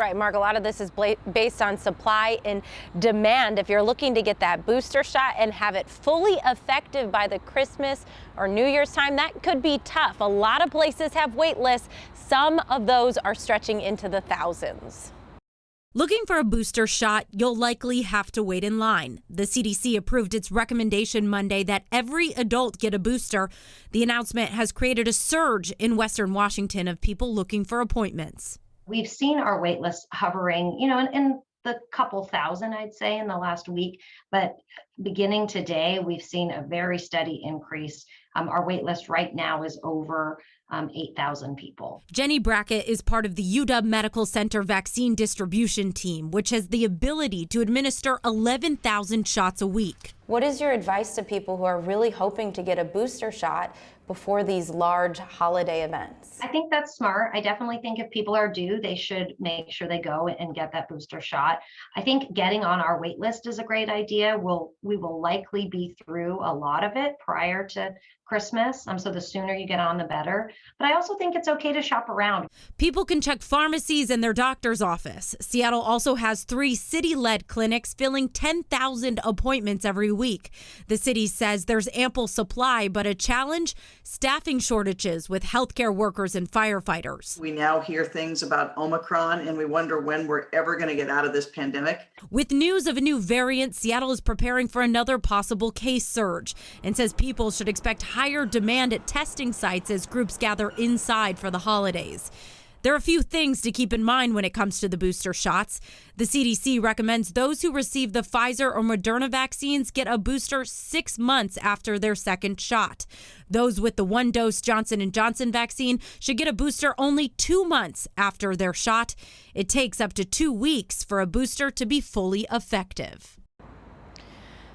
Right, Mark, a lot of this is based on supply and demand. If you're looking to get that booster shot and have it fully effective by the Christmas or New Year's time, that could be tough. A lot of places have wait lists. Some of those are stretching into the thousands. Looking for a booster shot, you'll likely have to wait in line. The CDC approved its recommendation Monday that every adult get a booster. The announcement has created a surge in Western Washington of people looking for appointments. We've seen our wait list hovering, in the couple thousand, I'd say, in the last week. But beginning today, we've seen a very steady increase. Our wait list right now is over 8,000 people. Jenny Brackett is part of the UW Medical Center vaccine distribution team, which has the ability to administer 11,000 shots a week. What is your advice to people who are really hoping to get a booster shot before these large holiday events? I think that's smart. I definitely think if people are due, they should make sure they go and get that booster shot. I think getting on our wait list is a great idea. We will likely be through a lot of it prior to Christmas. So the sooner you get on, the better. But I also think it's okay to shop around. People can check pharmacies and their doctor's office. Seattle also has 3 city-led clinics filling 10,000 appointments every week. The city says there's ample supply, but a challenge, staffing shortages with healthcare workers and firefighters. We now hear things about Omicron, and we wonder when we're ever going to get out of this pandemic. With news of a new variant, Seattle is preparing for another possible case surge and says people should expect higher demand at testing sites as groups gather inside for the holidays. There are a few things to keep in mind when it comes to the booster shots. The CDC recommends those who receive the Pfizer or Moderna vaccines get a booster 6 months after their second shot. Those with the 1-dose Johnson & Johnson vaccine should get a booster only 2 months after their shot. It takes up to 2 weeks for a booster to be fully effective.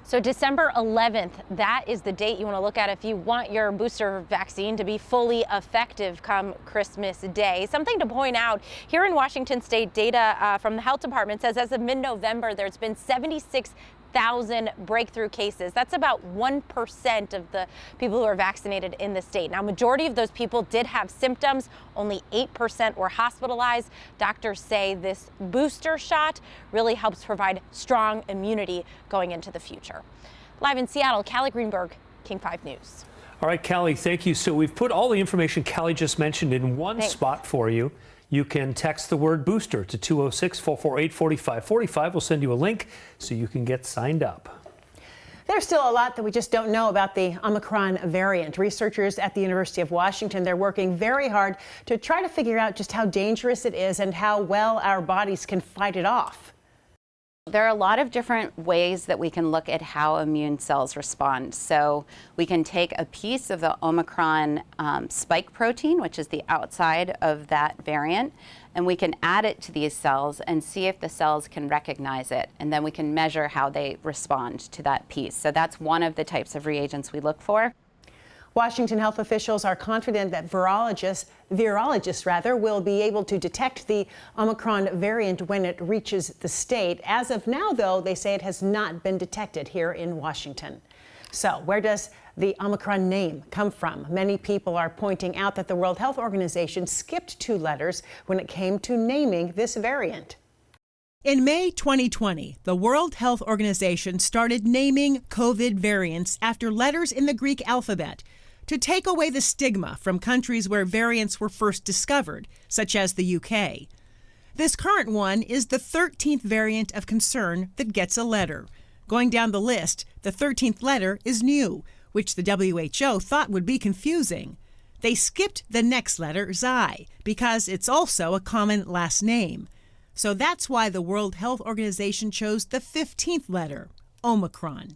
So December 11th, that is the date you want to look at if you want your booster vaccine to be fully effective come Christmas Day. Something to point out, here in Washington State, data from the health department says as of mid-November, there's been 76,000 breakthrough cases. That's about 1% of the people who are vaccinated in the state. Now, majority of those people did have symptoms. Only 8% were hospitalized. Doctors say this booster shot really helps provide strong immunity going into the future. Live in Seattle, Callie Greenberg, King 5 News. All right, Callie, thank you. So we've put all the information Callie just mentioned in one Thanks. spot for you. You can text the word booster to 206-448-4545. We'll send you a link so you can get signed up. There's still a lot that we just don't know about the Omicron variant. Researchers at the University of Washington, they're working very hard to try to figure out just how dangerous it is and how well our bodies can fight it off. There are a lot of different ways that we can look at how immune cells respond. So we can take a piece of the Omicron spike protein, which is the outside of that variant, and we can add it to these cells and see if the cells can recognize it. And then we can measure how they respond to that piece. So that's one of the types of reagents we look for. Washington health officials are confident that virologists will be able to detect the Omicron variant when it reaches the state. As of now, though, they say it has not been detected here in Washington. So where does the Omicron name come from? Many people are pointing out that the World Health Organization skipped 2 letters when it came to naming this variant. In May 2020, the World Health Organization started naming COVID variants after letters in the Greek alphabet to take away the stigma from countries where variants were first discovered, such as the UK. This current one is the 13th variant of concern that gets a letter. Going down the list, the 13th letter is nu, which the WHO thought would be confusing. They skipped the next letter, Xi, because it's also a common last name. So that's why the World Health Organization chose the 15th letter, Omicron.